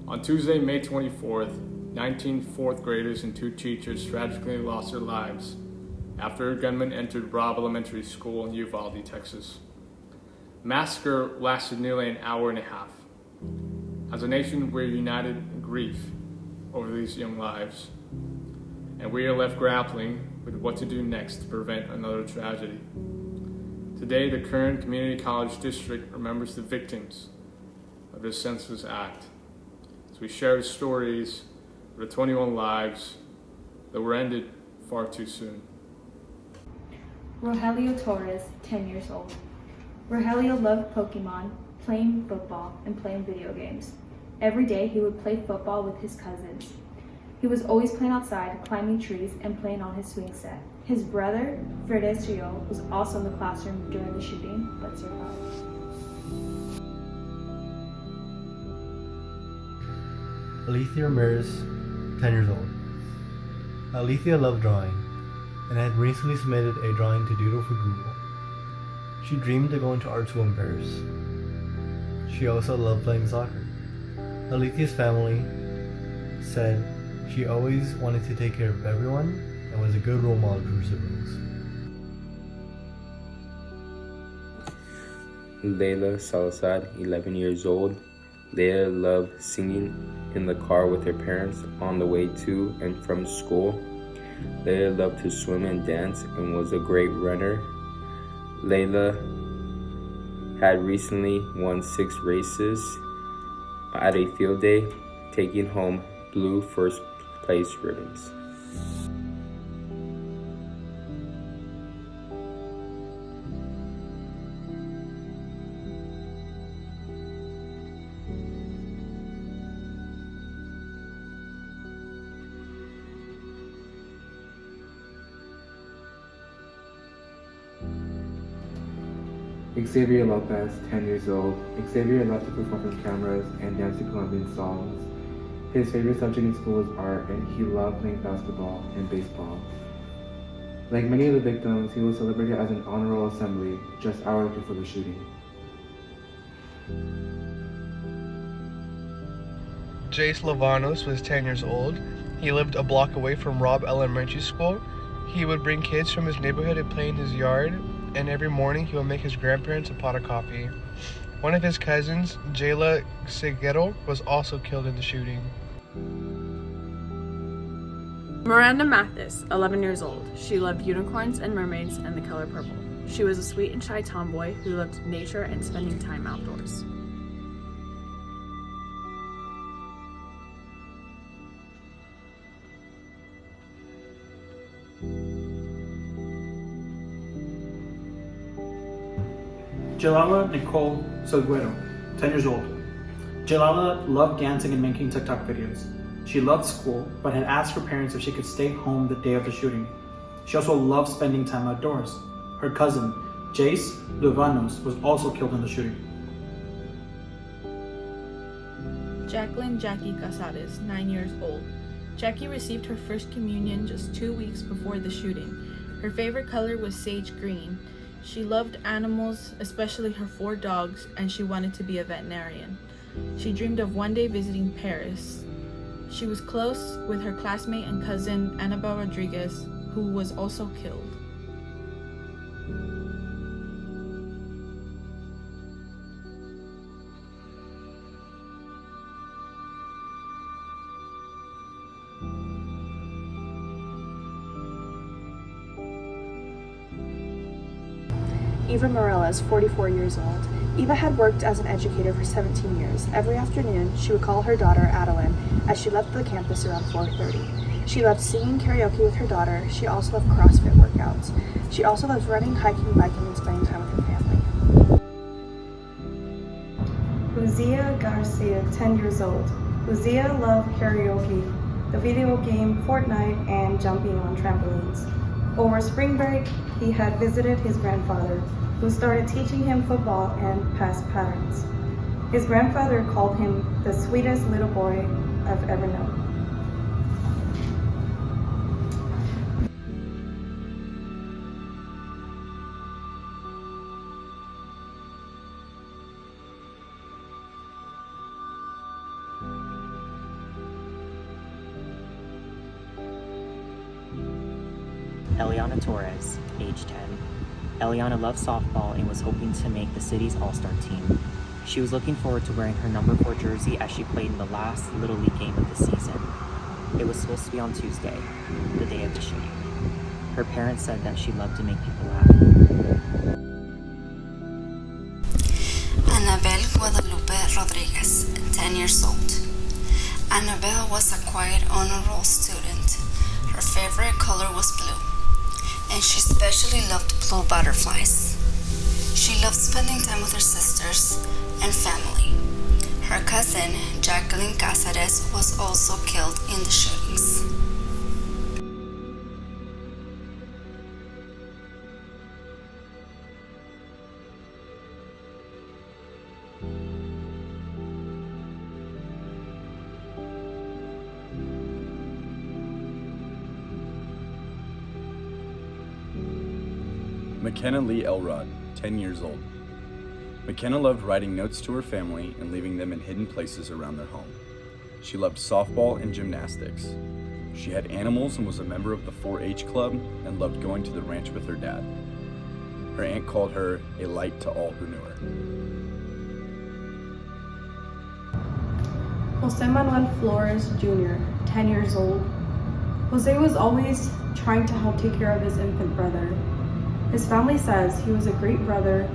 On Tuesday, May 24th, 19 fourth graders and 2 teachers tragically lost their lives after a gunman entered Robb Elementary School in Uvalde, Texas. The massacre lasted nearly an hour and a half. As a nation, we're united in grief over these young lives, and we are left grappling with what to do next to prevent another tragedy. Today, the Kern Community College District remembers the victims of this senseless act. As we share the stories of the 21 lives that were ended far too soon. Rogelio Torres, 10 years old. Rogelio loved Pokemon, playing football, and playing video games. Every day he would play football with his cousins. He was always playing outside, climbing trees, and playing on his swing set. His brother, Fredericio, was also in the classroom during the shooting, but survived. Alethea Ramirez, 10 years old. Alethea loved drawing and had recently submitted a drawing to Doodle for Google. She dreamed to go into art school in Paris. She also loved playing soccer. Alethea's family said she always wanted to take care of everyone and was a good role model to her siblings. Layla Salazar, 11 years old. Layla loved singing in the car with her parents on the way to and from school. Layla loved to swim and dance and was a great runner. Layla had recently won 6 races at a field day, taking home blue first place ribbons. Xavier Lopez, 10 years old. Xavier loved to perform from cameras and dance to Colombian songs. His favorite subject in school was art, and he loved playing basketball and baseball. Like many of the victims, he was celebrated as an honor roll assembly just hours before the shooting. Jace Lavanos was 10 years old. He lived a block away from Robb Elementary School. He would bring kids from his neighborhood and play in his yard, and every morning he would make his grandparents a pot of coffee. One of his cousins, Jayla Seguero, was also killed in the shooting. Miranda Mathis, 11 years old. She loved unicorns and mermaids and the color purple. She was a sweet and shy tomboy who loved nature and spending time outdoors. Jalala Nicole Seguero, 10 years old. Jalala loved dancing and making TikTok videos. She loved school, but had asked her parents if she could stay home the day of the shooting. She also loved spending time outdoors. Her cousin, Jace Luvanos, was also killed in the shooting. Jacqueline Jackie Casares, 9 years old. Jackie received her first communion just 2 weeks before the shooting. Her favorite color was sage green. She loved animals, especially her 4 dogs, and she wanted to be a veterinarian. She dreamed of one day visiting Paris. She was close with her classmate and cousin, Annabelle Rodriguez, who was also killed. Eva Morales, 44 years old. Eva had worked as an educator for 17 years. Every afternoon, she would call her daughter, Adeline, as she left the campus around 4:30. She loved singing karaoke with her daughter. She also loved CrossFit workouts. She also loves running, hiking, biking, and spending time with her family. Luzia Garcia, 10 years old. Luzia loved karaoke, the video game Fortnite, and jumping on trampolines. Over spring break, he had visited his grandfather, who started teaching him football and pass patterns. His grandfather called him the sweetest little boy I've ever known. Eliana Torres, age 10. Eliana loved softball and was hoping to make the city's all-star team. She was looking forward to wearing her number 4 jersey as she played in the last Little League game of the season. It was supposed to be on Tuesday, the day of the shooting. Her parents said that she loved to make people laugh. Annabelle Guadalupe Rodriguez, 10 years old. Annabelle was a quiet honor roll student. Her favorite color was blue, and she especially loved blue butterflies. She loved spending time with her sisters and family. Her cousin, Jacqueline Cáceres, was also killed in the shootings. McKenna Lee Elrod, 10 years old. McKenna loved writing notes to her family and leaving them in hidden places around their home. She loved softball and gymnastics. She had animals and was a member of the 4-H club and loved going to the ranch with her dad. Her aunt called her a light to all who knew her. Jose Manuel Flores Jr., 10 years old. Jose was always trying to help take care of his infant brother. His family says he was a great brother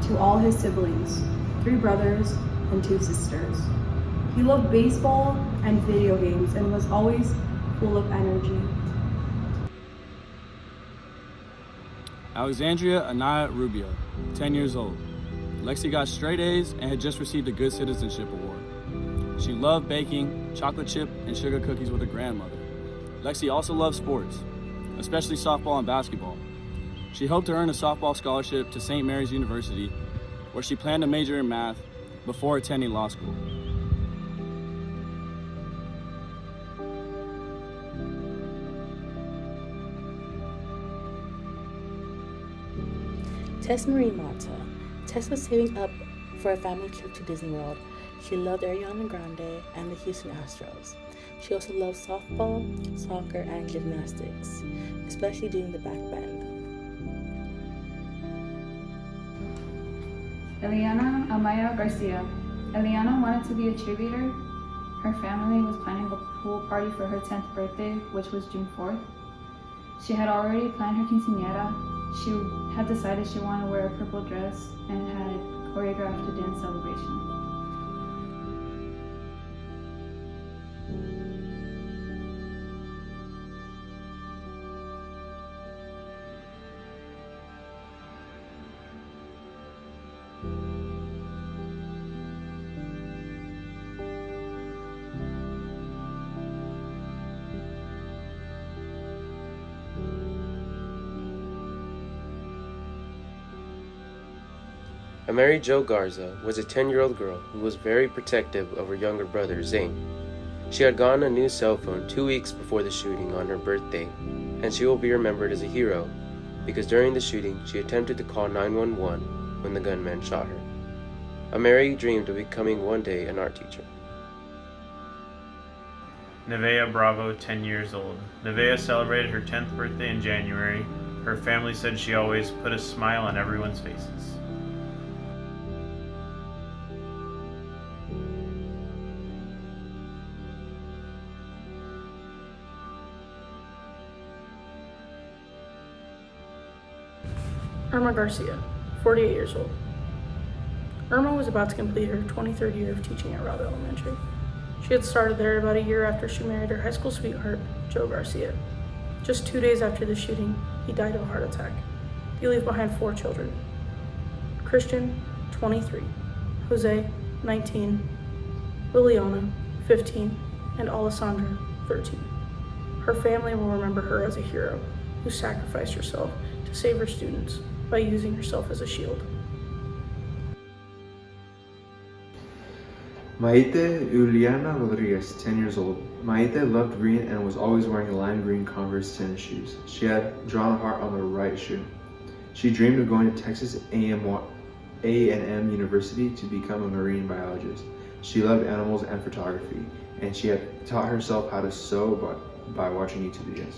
to all his siblings, 3 brothers and 2 sisters. He loved baseball and video games and was always full of energy. Alexandria Anaya Rubio, 10 years old. Lexi got straight A's and had just received a Good Citizenship Award. She loved baking chocolate chip and sugar cookies with her grandmother. Lexi also loved sports, especially softball and basketball. She hoped to earn a softball scholarship to St. Mary's University, where she planned to major in math before attending law school. Tess Marie Mata. Tess was saving up for a family trip to Disney World. She loved Ariana Grande and the Houston Astros. She also loved softball, soccer, and gymnastics, especially doing the back bend. Eliana Amaya Garcia. Eliana wanted to be a cheerleader. Her family was planning a pool party for her 10th birthday, which was June 4th. She had already planned her quinceañera. She had decided she wanted to wear a purple dress and had choreographed a dance celebration. Mary Jo Garza was a 10-year-old girl who was very protective of her younger brother, Zane. She had gotten a new cell phone 2 weeks before the shooting on her birthday, and she will be remembered as a hero because during the shooting she attempted to call 911 when the gunman shot her. Mary dreamed of becoming one day an art teacher. Nevaeh Bravo, 10 years old. Nevaeh celebrated her 10th birthday in January. Her family said she always put a smile on everyone's faces. Irma Garcia, 48 years old. Irma was about to complete her 23rd year of teaching at Robb Elementary. She had started there about a year after she married her high school sweetheart, Joe Garcia. Just 2 days after the shooting, he died of a heart attack. He leaves behind 4 children. Christian, 23, Jose, 19, Liliana, 15, and Alessandra, 13. Her family will remember her as a hero who sacrificed herself to save her students by using herself as a shield. Maite Juliana Rodriguez, 10 years old. Maite loved green and was always wearing lime green Converse tennis shoes. She had drawn a heart on the right shoe. She dreamed of going to Texas A&M University to become a marine biologist. She loved animals and photography, and she had taught herself how to sew by watching YouTube videos.